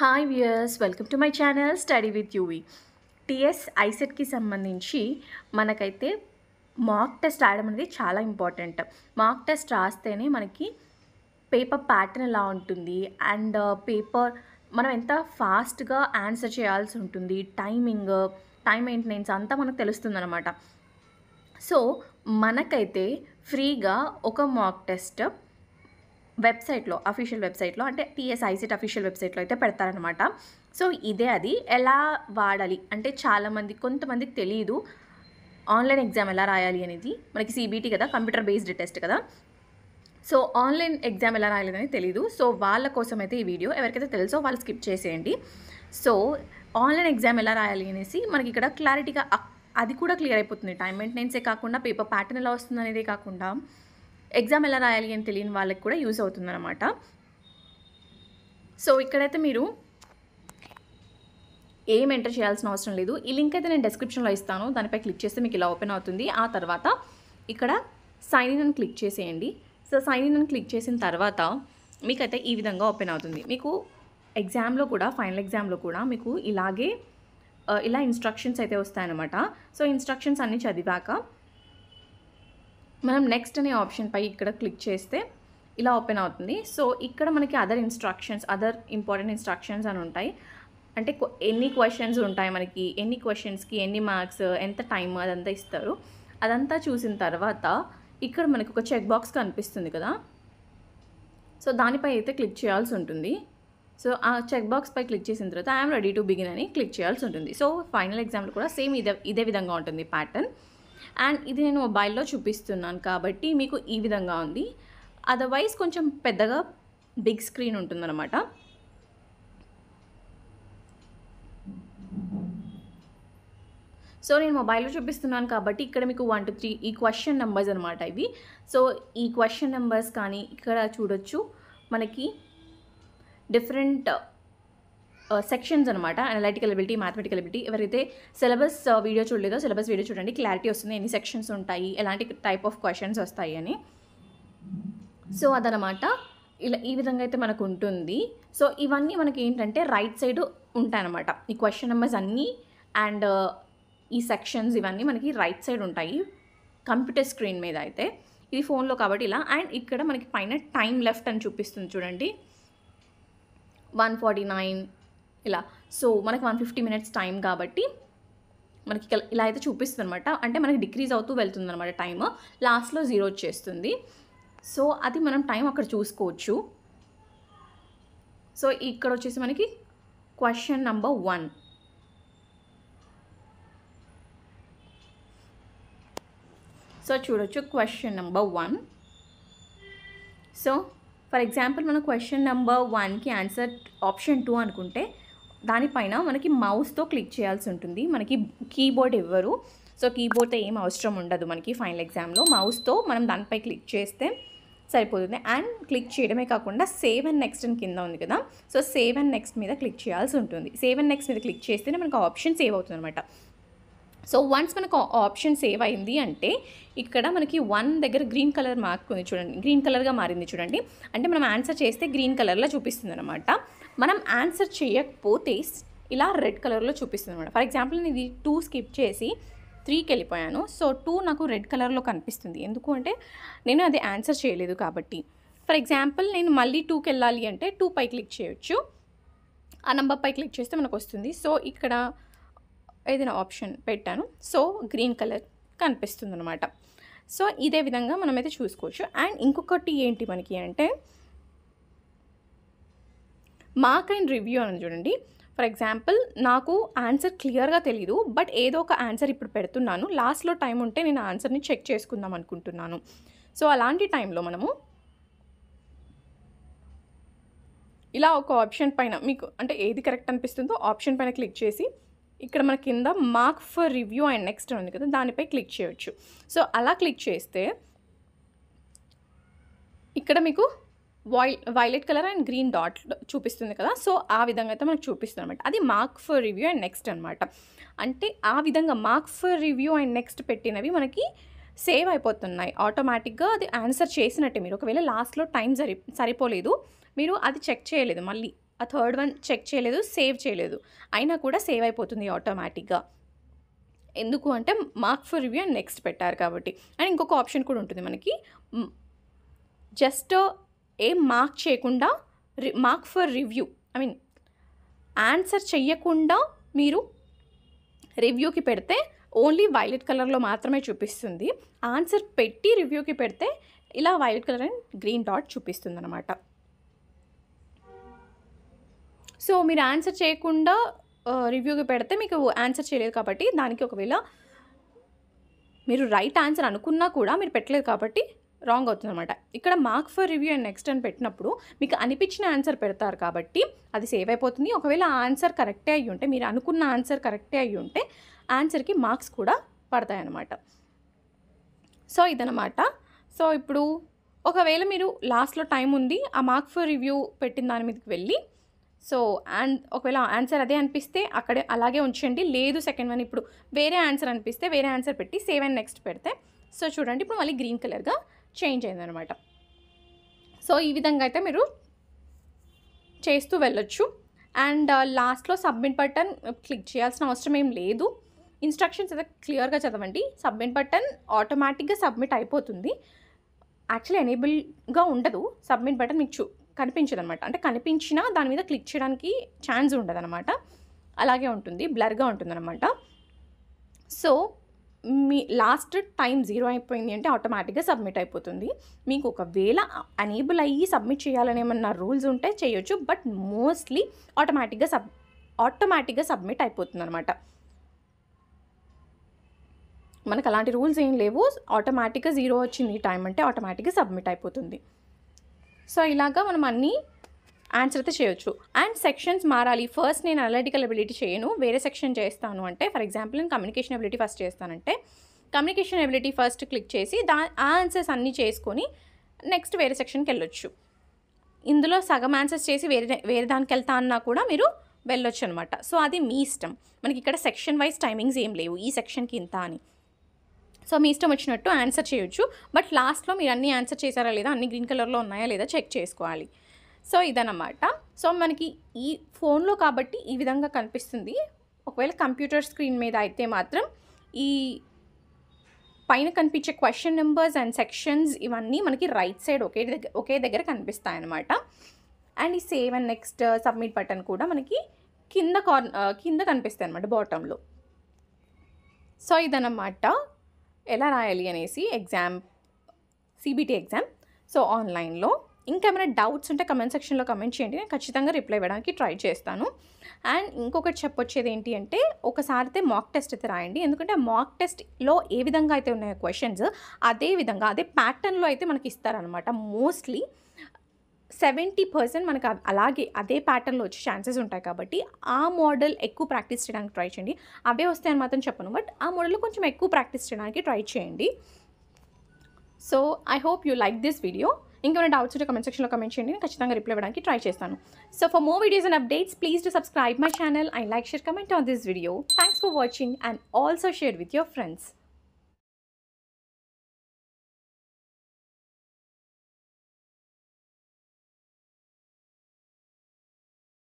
Hi viewers, welcome to my channel study with UV. TS ఐసెట్కి సంబంధించి మనకైతే mock test రాయడం అనేది చాలా ఇంపార్టెంట్. మాక్ టెస్ట్ రాస్తేనే మనకి పేపర్ ప్యాటర్న్ ఎలా ఉంటుంది అండ్ పేపర్ మనం ఎంత ఫాస్ట్గా ఆన్సర్ చేయాల్సి ఉంటుంది, టైం మెయింటెనెన్స్ అంతా మనకు తెలుస్తుంది అనమాట. సో మనకైతే ఫ్రీగా ఒక మాక్ టెస్ట్ వెబ్సైట్లో, అఫీషియల్ వెబ్సైట్లో, అంటే టీఎస్ ఐసెట్ అఫీషియల్ వెబ్సైట్లో అయితే పెడతారనమాట. సో ఇదే అది ఎలా వాడాలి అంటే కొంతమందికి తెలియదు ఆన్లైన్ ఎగ్జామ్ ఎలా రాయాలి అనేది. మనకి సిబిటి కదా, కంప్యూటర్ బేస్డ్ టెస్ట్ కదా. సో ఆన్లైన్ ఎగ్జామ్ ఎలా రాయాలి అనేది తెలియదు. సో వాళ్ళ కోసం అయితే ఈ వీడియో, ఎవరికైతే తెలుసో వాళ్ళు స్కిప్ చేసేయండి. సో ఆన్లైన్ ఎగ్జామ్ ఎలా రాయాలి అనేసి మనకి ఇక్కడ క్లారిటీగా అది కూడా క్లియర్ అయిపోతుంది. టైం మెయింటెనెన్సే కాకుండా పేపర్ ప్యాటర్న్ ఎలా వస్తుంది అనేదే కాకుండా ఎగ్జామ్ ఎలా రాయాలి అని తెలియని వాళ్ళకి కూడా యూజ్ అవుతుందన్నమాట. సో ఇక్కడైతే మీరు ఏం ఎంటర్ చేయాల్సిన అవసరం లేదు. ఈ లింక్ అయితే నేను డిస్క్రిప్షన్లో ఇస్తాను. దానిపై క్లిక్ చేస్తే మీకు ఇలా ఓపెన్ అవుతుంది. ఆ తర్వాత ఇక్కడ సైన్ ఇన్ అని క్లిక్ చేసేయండి. సో సైన్ ఇన్ అని క్లిక్ చేసిన తర్వాత మీకైతే ఈ విధంగా ఓపెన్ అవుతుంది. మీకు ఎగ్జామ్లో కూడా, ఫైనల్ ఎగ్జామ్లో కూడా మీకు ఇలా ఇన్స్ట్రక్షన్స్ అయితే వస్తాయన్నమాట. సో ఇన్స్ట్రక్షన్స్ అన్నీ చదివాక మనం నెక్స్ట్ అనే ఆప్షన్పై ఇక్కడ క్లిక్ చేస్తే ఇలా ఓపెన్ అవుతుంది. సో ఇక్కడ మనకి అదర్ ఇంపార్టెంట్ ఇన్స్ట్రక్షన్స్ అని ఉంటాయి. అంటే ఎన్ని క్వశ్చన్స్ ఉంటాయి, మనకి ఎన్ని క్వశ్చన్స్కి ఎన్ని మార్క్స్, ఎంత టైం, అదంతా ఇస్తారు. అదంతా చూసిన తర్వాత ఇక్కడ మనకి ఒక చెక్ బాక్స్ కనిపిస్తుంది కదా. సో దానిపై అయితే క్లిక్ చేయాల్సి ఉంటుంది. సో ఆ చెక్ బాక్స్ పై క్లిక్ చేసిన తర్వాత ఐఎమ్ రెడీ టు బిగిన్ అని క్లిక్ చేయాల్సి ఉంటుంది. సో ఫైనల్ ఎగ్జామ్లో కూడా సేమ్ ఇదే విధంగా ఉంటుంది ప్యాటర్న్. అండ్ ఇది నేను మొబైల్లో చూపిస్తున్నాను కాబట్టి మీకు ఈ విధంగా ఉంది. అదర్వైజ్ కొంచెం పెద్దగా బిగ్ స్క్రీన్ ఉంటుందన్నమాట. సో నేను మొబైల్లో చూపిస్తున్నాను కాబట్టి ఇక్కడ మీకు 1 to 3 ఈ క్వశ్చన్ నెంబర్స్ అనమాట ఇవి. సో ఈ క్వశ్చన్ నెంబర్స్ కానీ ఇక్కడ చూడొచ్చు మనకి డిఫరెంట్ సెక్షన్స్ అనమాట. Analytical ability, mathematical ability. ఎవరైతే సిలబస్ వీడియో చూడలేదో సిలబస్ వీడియో చూడండి, క్లారిటీ వస్తుంది ఎన్ని సెక్షన్స్ ఉంటాయి, ఎలాంటి టైప్ ఆఫ్ క్వశ్చన్స్ వస్తాయి అని. సో అదనమాట. ఈ విధంగా అయితే మనకు ఉంటుంది. సో ఇవన్నీ మనకి ఏంటంటే రైట్ సైడ్ ఉంటాయన్నమాట. ఈ క్వశ్చన్ నెంబర్స్ అన్నీ అండ్ ఈ సెక్షన్స్ ఇవన్నీ మనకి రైట్ సైడ్ ఉంటాయి కంప్యూటర్ స్క్రీన్ మీద. అయితే ఇది ఫోన్లో కాబట్టి ఇలా. అండ్ ఇక్కడ మనకి పైన టైం లెఫ్ట్ అని చూపిస్తుంది చూడండి, 1:49 ఇలా. సో మనకి 150 minutes టైం కాబట్టి మనకి ఇలా అయితే చూపిస్తుంది అనమాట. అంటే మనకి డిక్రీజ్ అవుతూ వెళ్తుంది అనమాట టైం. లాస్ట్లో 0 వచ్చేస్తుంది. సో అది మనం టైం అక్కడ చూసుకోవచ్చు. సో ఇక్కడ వచ్చేసి మనకి క్వశ్చన్ నెంబర్ 1. సో చూడొచ్చు question number 1. So for example మనం క్వశ్చన్ నెంబర్ 1కి ఆన్సర్ ఆప్షన్ 2 అనుకుంటే దానిపైన మనకి మౌస్తో క్లిక్ చేయాల్సి ఉంటుంది. మనకి కీబోర్డ్ ఇవ్వరు. సో కీబోర్డ్తో ఏం అవసరం ఉండదు మనకి ఫైనల్ ఎగ్జామ్లో. మౌస్తో మనం దానిపై క్లిక్ చేస్తే సరిపోతుంది. అండ్ క్లిక్ చేయడమే కాకుండా సేవ్ అండ్ నెక్స్ట్ అని కింద ఉంది కదా. సో సేవ్ అండ్ నెక్స్ట్ మీద క్లిక్ చేయాల్సి ఉంటుంది. సేవ్ అండ్ నెక్స్ట్ మీద క్లిక్ చేస్తేనే మనకు ఆప్షన్ సేవ్ అవుతుంది అనమాట. సో వన్స్ మనకు ఆప్షన్ సేవ్ అయింది అంటే ఇక్కడ మనకి 1 దగ్గర గ్రీన్ కలర్ మార్క్ ఉంది చూడండి, గ్రీన్ కలర్గా మారింది చూడండి. అంటే మనం ఆన్సర్ చేస్తే గ్రీన్ కలర్లో చూపిస్తుంది అనమాట. మనం ఆన్సర్ చేయకపోతే ఇలా రెడ్ కలర్లో చూపిస్తుంది అనమాట. ఫర్ ఎగ్జాంపుల్ నేను ఇది 2 స్కిప్ చేసి 3కి వెళ్ళిపోయాను. సో 2 నాకు రెడ్ కలర్లో కనిపిస్తుంది. ఎందుకు అంటే నేను అది ఆన్సర్ చేయలేదు కాబట్టి. ఫర్ ఎగ్జాంపుల్ నేను మళ్ళీ 2కి వెళ్ళాలి అంటే 2 పై క్లిక్ చేయొచ్చు. ఆ నెంబర్ పై క్లిక్ చేస్తే మనకు వస్తుంది. సో ఇక్కడ ఏదైనా ఆప్షన్ పెట్టాను. సో గ్రీన్ కలర్ కనిపిస్తుంది అనమాట. సో ఇదే విధంగా మనమైతే చూసుకోవచ్చు. అండ్ ఇంకొకటి ఏంటి మనకి అంటే మార్క్ అండ్ రివ్యూ అని చూడండి. ఫర్ ఎగ్జాంపుల్ నాకు ఆన్సర్ క్లియర్గా తెలీదు, బట్ ఏదో ఒక ఆన్సర్ ఇప్పుడు పెడుతున్నాను. లాస్ట్లో టైం ఉంటే నేను ఆన్సర్ని చెక్ చేసుకుందాం అనుకుంటున్నాను. సో అలాంటి టైంలో మనము ఇలా ఒక ఆప్షన్ పైన మీకు అంటే ఏది కరెక్ట్ అనిపిస్తుందో ఆప్షన్ పైన క్లిక్ చేసి ఇక్కడ మన కింద mark for review and next ఉంది కదా, దానిపై క్లిక్ చేయొచ్చు. సో అలా క్లిక్ చేస్తే ఇక్కడ మీకు violet colour and green dot చూపిస్తుంది కదా. సో ఆ విధంగా అయితే మనకు చూపిస్తుంది అనమాట. అది mark for review and next అనమాట. అంటే ఆ విధంగా mark for review and next పెట్టినవి మనకి సేవ్ అయిపోతున్నాయి ఆటోమేటిక్గా. అది ఆన్సర్ చేసినట్టే. మీరు ఒకవేళ లాస్ట్లో టైం సరిపోలేదు, మీరు అది చెక్ చేయలేదు, మళ్ళీ ఆ థర్డ్ వన్ చెక్ చేయలేదు, సేవ్ చేయలేదు, అయినా కూడా సేవ్ అయిపోతుంది ఆటోమేటిక్గా. ఎందుకు అంటే mark for review and next పెట్టారు కాబట్టి. అండ్ ఇంకొక ఆప్షన్ కూడా ఉంటుంది మనకి, జస్ట్ ఏం మార్క్ చేయకుండా mark for review, I mean answer చెయ్యకుండా మీరు రివ్యూకి పెడితే ఓన్లీ వైలెట్ కలర్లో మాత్రమే చూపిస్తుంది. ఆన్సర్ పెట్టి రివ్యూకి పెడితే ఇలా violet colour and green dot చూపిస్తుంది అనమాట. సో మీరు ఆన్సర్ చేయకుండా రివ్యూకి పెడితే మీకు ఆన్సర్ చేయలేదు కాబట్టి దానికి ఒకవేళ మీరు రైట్ ఆన్సర్ అనుకున్నా కూడా మీరు పెట్టలేదు కాబట్టి రాంగ్ అవుతుంది అనమాట. ఇక్కడ mark for review and next అని పెట్టినప్పుడు మీకు అనిపించిన ఆన్సర్ పెడతారు కాబట్టి అది సేవ్ అయిపోతుంది. ఒకవేళ ఆ ఆన్సర్ కరెక్టే అయ్యి ఉంటే, మీరు అనుకున్న ఆన్సర్ కరెక్టే అయ్యి ఉంటే ఆన్సర్కి మార్క్స్ కూడా పడతాయన్నమాట. సో ఇదనమాట. సో ఇప్పుడు ఒకవేళ మీరు లాస్ట్లో టైం ఉంది, ఆ మార్క్ ఫర్ రివ్యూ పెట్టిన దాని మీదకి వెళ్ళి, సో ఒకవేళ ఆన్సర్ అదే అనిపిస్తే అక్కడే అలాగే ఉంచండి. లేదు సెకండ్ వన్ ఇప్పుడు వేరే ఆన్సర్ అనిపిస్తే వేరే ఆన్సర్ పెట్టి సేవ్ అండ్ నెక్స్ట్ పెడితే, సో చూడండి ఇప్పుడు మళ్ళీ గ్రీన్ కలర్గా చేంజ్ అయిందనమాట. సో ఈ విధంగా అయితే మీరు చేస్తూ వెళ్ళొచ్చు. అండ్ లాస్ట్లో సబ్మిట్ బటన్ క్లిక్ చేయాల్సిన అవసరం ఏం లేదు. ఇన్స్ట్రక్షన్స్ అయితే క్లియర్గా చదవండి. సబ్మిట్ బటన్ ఆటోమేటిక్గా సబ్మిట్ అయిపోతుంది. యాక్చువల్లీ ఎనేబుల్గా ఉండదు సబ్మిట్ బటన్, మీకు కనిపించదు అనమాట. అంటే కనిపించినా దాని మీద క్లిక్ చేయడానికి ఛాన్స్ ఉండదు అనమాట, అలాగే ఉంటుంది, బ్లర్గా ఉంటుంది అనమాట. సో మీ లాస్ట్ టైం 0 అయిపోయింది అంటే ఆటోమేటిక్గా సబ్మిట్ అయిపోతుంది. మీకు ఒకవేళ ఎనేబుల్ అయ్యి సబ్మిట్ చేయాలని ఏమన్నా రూల్స్ ఉంటే చేయొచ్చు, బట్ మోస్ట్లీ ఆటోమేటిక్గా సబ్మిట్ అయిపోతుంది అనమాట. మనకు అలాంటి రూల్స్ ఏం లేవు. ఆటోమేటిక్గా 0 వచ్చింది టైం అంటే ఆటోమేటిక్గా సబ్మిట్ అయిపోతుంది. సో ఇలాగా మనం అన్నీ ఆన్సర్ అయితే చేయొచ్చు. అండ్ సెక్షన్స్ మారాలి. ఫస్ట్ నేను అనలిటికల్ ఎబిలిటీ చేయను, వేరే సెక్షన్ చేస్తాను అంటే, ఫర్ ఎగ్జాంపుల్ నేను కమ్యూనికేషన్ ఎబిలిటీ ఫస్ట్ చేస్తానంటే కమ్యూనికేషన్ ఎబిలిటీ ఫస్ట్ క్లిక్ చేసి ఆన్సర్స్ అన్నీ చేసుకొని నెక్స్ట్ వేరే సెక్షన్కి వెళ్ళొచ్చు. ఇందులో సగం ఆన్సర్స్ చేసి వేరే దానికి వెళ్తా అన్నా కూడా మీరు వెళ్ళొచ్చు అనమాట. సో అది మీ ఇష్టం. మనకి ఇక్కడ సెక్షన్ వైజ్ టైమింగ్స్ ఏం లేవు, ఈ సెక్షన్కి ఇంత అని. సో మీ ఇష్టం వచ్చినట్టు ఆన్సర్ చేయొచ్చు. బట్ లాస్ట్లో మీరు అన్నీ ఆన్సర్ చేశారా లేదా, అన్ని గ్రీన్ కలర్లో ఉన్నాయా లేదా చెక్ చేసుకోవాలి. సో ఇదన్నమాట. సో మనకి ఈ ఫోన్లో కాబట్టి ఈ విధంగా కనిపిస్తుంది. ఒకవేళ కంప్యూటర్ స్క్రీన్ మీద అయితే మాత్రం ఈ పైన కనిపించే క్వశ్చన్ నెంబర్స్ అండ్ సెక్షన్స్ ఇవన్నీ మనకి రైట్ సైడ్ ఒకే దగ్గర కనిపిస్తాయి అన్నమాట. అండ్ ఈ save and next submit button కూడా మనకి కింద కనిపిస్తాయి అనమాట, బాటంలో. సో ఇదన్నమాట ఎలా రాయాలి అనేసి ఎగ్జామ్, సిబిటి ఎగ్జామ్. సో ఆన్లైన్లో ఇంకేమైనా డౌట్స్ ఉంటే కమెంట్ సెక్షన్లో కమెంట్ చేయండి, నేను ఖచ్చితంగా రిప్లై ఇవ్వడానికి ట్రై చేస్తాను. అండ్ ఇంకొకటి చెప్పొచ్చేది ఏంటి అంటే, ఒకసారి అయితే మాక్ టెస్ట్ అయితే రాయండి. ఎందుకంటే మాక్ టెస్ట్లో ఏ విధంగా అయితే ఉన్నాయో క్వశ్చన్స్ అదే విధంగా అదే ప్యాటర్న్లో అయితే మనకి ఇస్తారనమాట. మోస్ట్లీ 70% మనకు అలాగే అదే ప్యాటర్న్లో వచ్చే ఛాన్సెస్ ఉంటాయి కాబట్టి ఆ మోడల్ ఎక్కువ ప్రాక్టీస్ చేయడానికి ట్రై చేయండి. అవే వస్తాయని మాత్రం చెప్పను, బట్ ఆ మోడల్లో కొంచెం ఎక్కువ ప్రాక్టీస్ చేయడానికి ట్రై చేయండి. So I hope you like this video. ఇంకేమైనా డౌట్స్ ఉంటే కమెంట్ సెక్షన్లో కమెంట్ చేయండి, నేను ఖచ్చితంగా రిప్లై ఇవ్వడానికి ట్రై చేస్తాను. So for more videos and updates please to subscribe my channel and like, share, comment on this video. Thanks for watching and also share with your friends.